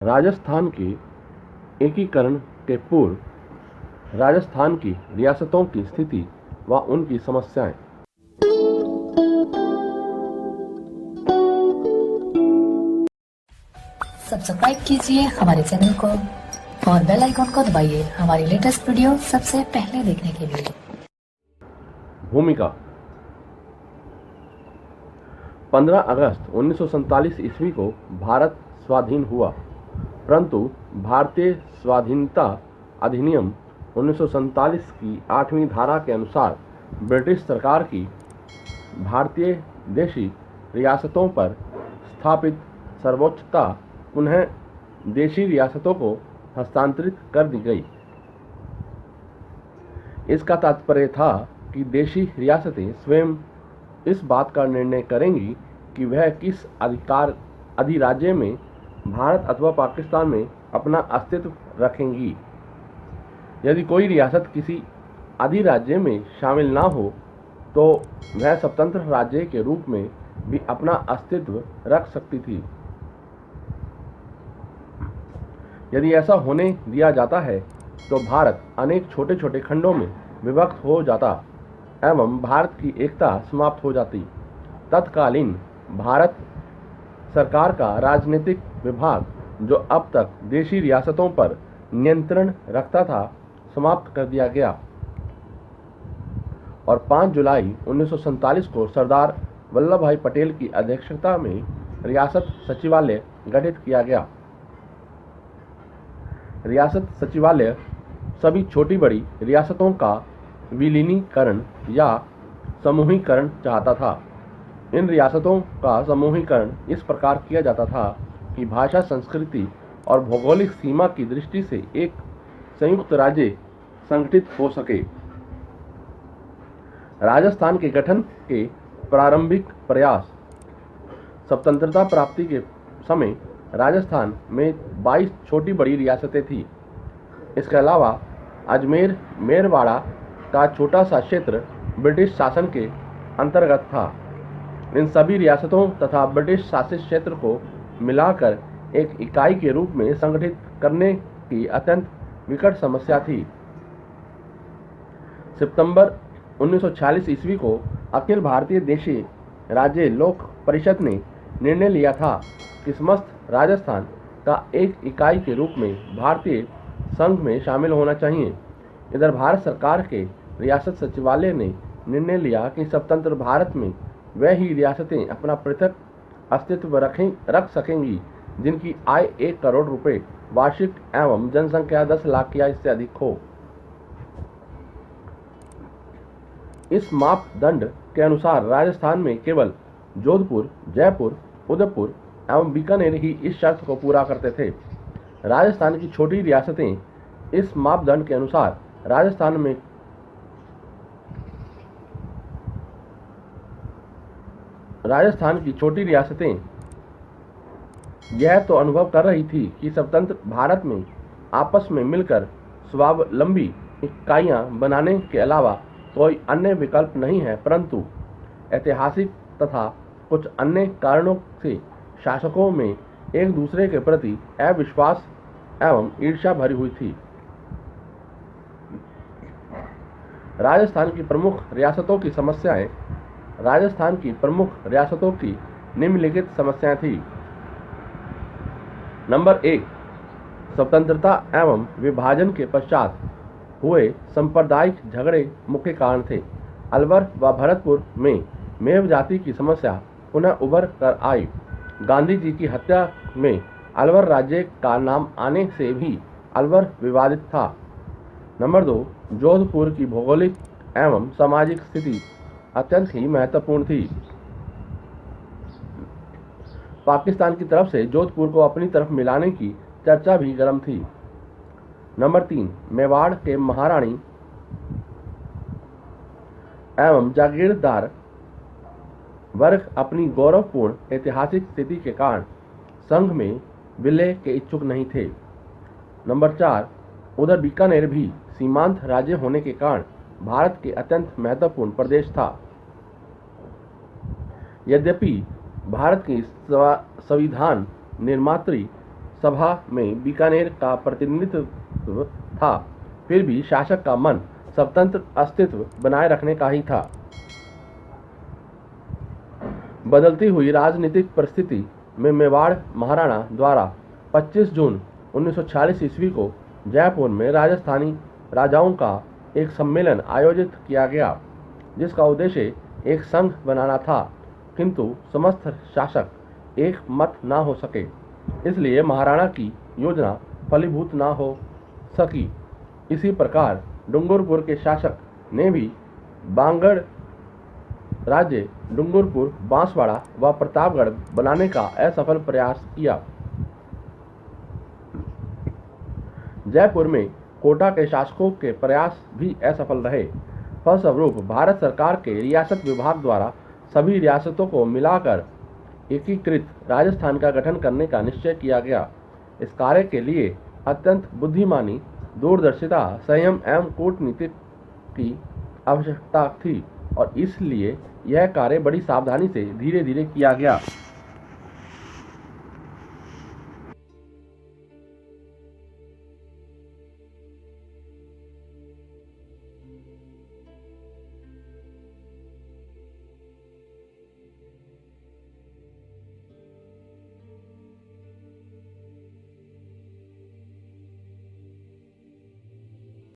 राजस्थान के एकीकरण के पूर्व राजस्थान की रियासतों की स्थिति व उनकी समस्याएं। सब्सक्राइब कीजिए हमारे चैनल को और बेल आइकन को दबाइए हमारी लेटेस्ट वीडियो सबसे पहले देखने के लिए। भूमिका 15 अगस्त 1947 ईस्वी को भारत स्वाधीन हुआ, परंतु भारतीय स्वाधीनता अधिनियम 1947 की 8वीं धारा के अनुसार ब्रिटिश सरकार की भारतीय देशी रियासतों पर स्थापित सर्वोच्चता पुनः देशी रियासतों को हस्तांतरित कर दी गई। इसका तात्पर्य था कि देशी रियासतें स्वयं इस बात का निर्णय करेंगी कि वह किस अधिराज्य में भारत अथवा पाकिस्तान में अपना अस्तित्व रखेंगी। यदि कोई रियासत किसी अधिराज्य में शामिल ना हो तो वह स्वतंत्र राज्य के रूप में भी अपना अस्तित्व रख सकती थी। यदि ऐसा होने दिया जाता है तो भारत अनेक छोटे छोटे खंडों में विभक्त हो जाता एवं भारत की एकता समाप्त हो जाती। तत्कालीन भारत सरकार का राजनीतिक विभाग, जो अब तक देशी रियासतों पर नियंत्रण रखता था, समाप्त कर दिया गया और 5 जुलाई 1947 को सरदार वल्लभ भाई पटेल की अध्यक्षता में रियासत सचिवालय गठित किया गया। रियासत सचिवालय सभी छोटी बड़ी रियासतों का विलीनीकरण या समूहीकरण चाहता था। इन रियासतों का समूहीकरण इस प्रकार किया जाता था कि भाषा, संस्कृति और भौगोलिक सीमा की दृष्टि से एक संयुक्त राज्य संगठित हो सके। राजस्थान के गठन के प्रारंभिक प्रयास। स्वतंत्रता प्राप्ति के समय राजस्थान में 22 छोटी बड़ी रियासतें थीं। इसके अलावा अजमेर मेरवाड़ा का छोटा सा क्षेत्र ब्रिटिश शासन के अंतर्गत था। इन सभी रियासतों तथा ब्रिटिश शासित क्षेत्र को मिलाकर एक इकाई के रूप में संगठित करने की अत्यंत विकट समस्या थी। सितंबर 1946 ईस्वी को अखिल भारतीय देशी राज्य लोक परिषद ने निर्णय लिया था कि समस्त राजस्थान का एक इकाई के रूप में भारतीय संघ में शामिल होना चाहिए। इधर भारत सरकार के रियासत सचिवालय ने निर्णय लिया कि स्वतंत्र भारत में वह ही रियासतें अपना पृथक अस्तित्व रख सकेंगी जिनकी आय 1 करोड़ रुपए वार्षिक एवं जनसंख्या 10 लाख या इससे अधिक हो। इस मापदंड के अनुसार राजस्थान में केवल जोधपुर, जयपुर, उदयपुर एवं बीकानेर ही इस शर्त को पूरा करते थे। राजस्थान की छोटी रियासतें इस मापदंड के अनुसार राजस्थान की छोटी रियासतें यह तो अनुभव कर रही थी कि स्वतंत्र भारत में आपस में मिलकर स्वावलंबी इकाइयां बनाने के अलावा कोई अन्य विकल्प नहीं है, परंतु ऐतिहासिक तथा कुछ अन्य कारणों से शासकों में एक दूसरे के प्रति अविश्वास एवं ईर्ष्या भरी हुई थी। राजस्थान की प्रमुख रियासतों की समस्याएं। राजस्थान की प्रमुख रियासतों की निम्नलिखित समस्याएं थी। नंबर 1, स्वतंत्रता एवं विभाजन के पश्चात हुए सांप्रदायिक झगड़े मुख्य कारण थे। अलवर व भरतपुर में मेव जाति की समस्या पुनः उभर कर आई। गांधी जी की हत्या में अलवर राज्य का नाम आने से भी अलवर विवादित था। नंबर 2, जोधपुर की भौगोलिक एवं सामाजिक स्थिति अत्यंत ही महत्वपूर्ण थी। पाकिस्तान की तरफ से जोधपुर को अपनी तरफ मिलाने की चर्चा भी गर्म थी। नंबर 3, मेवाड़ के महारानी एवं जागीरदार वर्ग अपनी गौरवपूर्ण ऐतिहासिक स्थिति के कारण संघ में विलय के इच्छुक नहीं थे। नंबर 4, उधर बीकानेर भी सीमांत राज्य होने के कारण भारत के अत्यंत महत्वपूर्ण प्रदेश था। यद्यपि भारत की संविधान निर्मात्री सभा में बीकानेर का प्रतिनिधित्व था, फिर भी शासक का मन स्वतंत्र अस्तित्व बनाए रखने का ही था। बदलती हुई राजनीतिक परिस्थिति में मेवाड़ महाराणा द्वारा 25 जून 1946 ईस्वी को जयपुर में राजस्थानी राजाओं का एक सम्मेलन आयोजित किया गया, जिसका उद्देश्य एक संघ बनाना था, किंतु समस्त शासक एक मत न हो सके, इसलिए महाराणा की योजना फलीभूत न हो सकी। इसी प्रकार डूंगरपुर के शासक ने भी बांगड़ राज्य डूंगरपुर, बांसवाड़ा व प्रतापगढ़ बनाने का असफल प्रयास किया। जयपुर में कोटा के शासकों के प्रयास भी असफल रहे। फलस्वरूप भारत सरकार के रियासत विभाग द्वारा सभी रियासतों को मिलाकर एकीकृत राजस्थान का गठन करने का निश्चय किया गया। इस कार्य के लिए अत्यंत बुद्धिमानी, दूरदर्शिता, संयम एवं कूटनीति की आवश्यकता थी और इसलिए यह कार्य बड़ी सावधानी से धीरे धीरे किया गया।